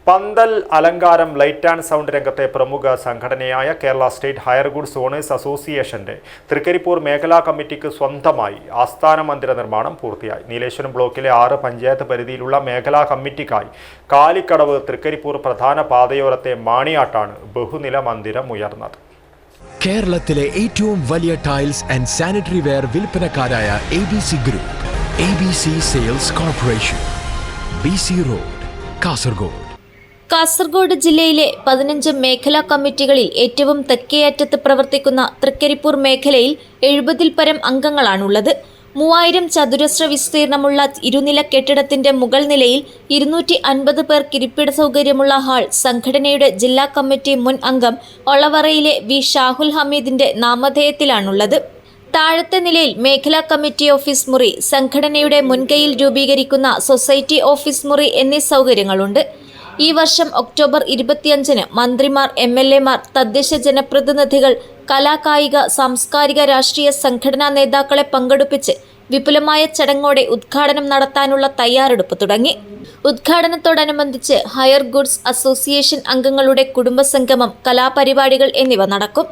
പന്തൽ അലങ്കാരം light and sound രംഗത്തെ പ്രമുഖ സംഘടനയായ Kerala state hire goods owners അസോസിയേഷന്റെ തൃക്കരിപ്പൂർ മേഖലാ കമ്മിറ്റിക്ക് സ്വന്തമായി ആസ്ഥാന മന്ദിര നിർമ്മാണം പൂർത്തിയായി. നീലേശ്വരം ബ്ലോക്കിലെ 6 പഞ്ചായത്ത് പരിധിയിലുള്ള മേഖലാ കമ്മിറ്റിക്കായി കാലിക്കടവ് തൃക്കരിപ്പൂർ പ്രധാന പാതയോരത്തെ മാണിയാട്ടാണ് ബഹുനില മന്ദിരം ഉയർന്നത്. കേരളത്തിലെ ഏറ്റവും വലിയ ടൈൽസ് ആൻഡ് സാനിറ്ററി വെയർ വിൽപ്പനക്കാരായ ABC group, ABC sales corporation, BC road, Kasaragod. Kasaragod ജില്ലയിലെ 15 മേഖലാ കമ്മിറ്റികളിൽ ഏറ്റവും തെക്കേയറ്റത്ത് പ്രവർത്തിക്കുന്ന തൃക്കരിപ്പൂർ മേഖലയിൽ 70-ൽ പരം അംഗങ്ങളാണുള്ളത്. 3000 ചതുരശ്ര വിസ്തീർണമുള്ള ഇരുനില കെട്ടിടത്തിന്റെ മുകൾ നിലയിൽ 250 പേർക്ക് ഇരിപ്പിട സൗകര്യമുള്ള ഹാൾ സംഘടനയുടെ ജില്ലാ കമ്മിറ്റി മുൻ അംഗം ഒളവറയിലെ വി ഷാഹുൽ ഹമീദിന്റെ നാമധേയത്തിലാണുള്ളത്. താഴത്തെ നിലയിൽ മേഖലാ കമ്മിറ്റി ഓഫീസ് മുറി, സംഘടനയുടെ മുൻകൈയിൽ രൂപീകരിക്കുന്ന സൊസൈറ്റി ഓഫീസ് മുറി എന്നീ സൗകര്യങ്ങളുണ്ട്. ഈ വർഷം ഒക്ടോബർ 25-ന് മന്ത്രിമാർ, MLA-മാർ, തദ്ദേശ ജനപ്രതിനിധികൾ, കലാകായിക, സാംസ്കാരിക, രാഷ്ട്രീയ സംഘടനാ നേതാക്കളെ പങ്കെടുപ്പിച്ച് വിപുലമായ ചടങ്ങോടെ ഉദ്ഘാടനം നടത്താനുള്ള തയ്യാറെടുപ്പ് തുടങ്ങി. ഉദ്ഘാടനത്തോടനുബന്ധിച്ച് ഹയർ ഗുഡ്സ് അസോസിയേഷൻ അംഗങ്ങളുടെ കുടുംബസംഗമം, കലാപരിപാടികൾ എന്നിവ നടക്കും.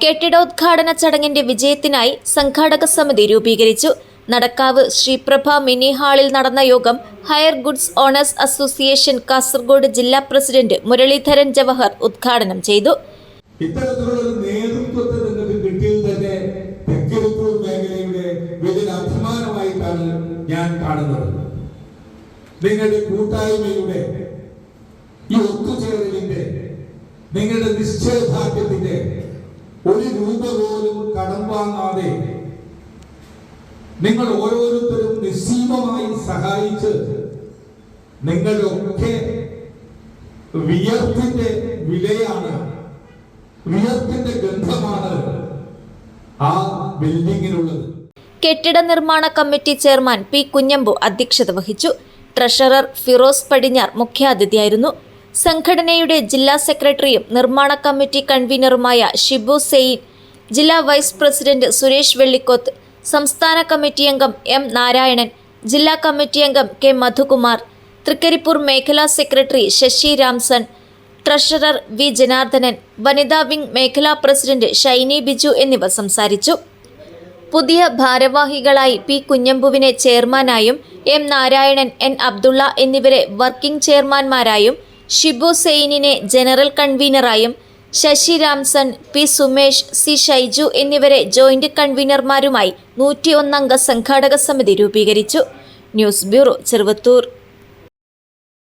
കെട്ടിടോദ്ഘാടന ചടങ്ങിന്റെ വിജയത്തിനായി സംഘാടക സമിതി രൂപീകരിച്ചു. നടക്കാവ് ശ്രീപ്രഭ മിനി ഹാളിൽ നടന്ന യോഗം hire goods owners association Kasaragod ജില്ലാ പ്രസിഡന്റ് മുരളീധരൻ ജവഹർ ഉദ്ഘാടനം ചെയ്തു. ഇത്തരത്തിലുള്ള നേതൃത്വത്തെ നിങ്ങൾക്ക് കിട്ടിയത് തന്നെ തൃക്കരിപ്പൂർ മേഖലയുടെ വലിയ അഭിമാനമായിട്ടാണ് ഞാൻ കാണുന്നത്. നിങ്ങളുടെ കൂട്ടായ്മയുടെ ഈ ഒത്തുചേരലിന്റെ, നിങ്ങളുടെ നിശ്ചയദാർഢ്യത്തിന്റെ ഒരു രൂപ പോലും കടം വാങ്ങാതെ നിങ്ങൾ ഓരോരുത്തരും നിസ്സീമമായി സഹായിച്ച് നിങ്ങളുടെ ഒക്കെ വിയർപ്പിന്റെ വിലയാണ്, വിയർപ്പിന്റെ ഗന്ധമാണ് ആ ബിൽഡിങ്ങിനുള്ളത്. കെട്ടിട നിർമ്മാണ കമ്മിറ്റി ചെയർമാൻ പി കുഞ്ഞമ്പു അധ്യക്ഷത വഹിച്ചു. ട്രഷറർ ഫിറോസ് പടിഞ്ഞാർ മുഖ്യാതിഥിയായിരുന്നു. സംഘടനയുടെ ജില്ലാ സെക്രട്ടറിയും നിർമ്മാണ കമ്മിറ്റി കൺവീനറുമായ ഷിബു സെയിൻ, ജില്ലാ വൈസ് പ്രസിഡന്റ് സുരേഷ് വെള്ളിക്കോത്ത്, സംസ്ഥാന കമ്മിറ്റി അംഗം M നാരായണൻ, ജില്ലാ കമ്മിറ്റി അംഗം K മധുകുമാർ, തൃക്കരിപ്പൂർ മേഖലാ secretary Sasi Ramson, treasurer V Janardhanan, വനിതാ വിംഗ് മേഖലാ പ്രസിഡന്റ് ഷൈനി ബിജു എന്നിവർ സംസാരിച്ചു. പുതിയ ഭാരവാഹികളായി പി കുഞ്ഞമ്പുവിനെ ചെയർമാനായും M നാരായണൻ, N അബ്ദുള്ള എന്നിവരെ വർക്കിംഗ് ചെയർമാൻമാരായും, ഷിബു സെയിനിനെ ജനറൽ കൺവീനറായും, ശശി രാംസൺ, പി സുമേഷ്, സി ഷൈജു എന്നിവരെ ജോയിന്റ് കൺവീനർമാരുമായി 101 അംഗ സംഘാടക സമിതി രൂപീകരിച്ചു. News bureau, Cheruvathur.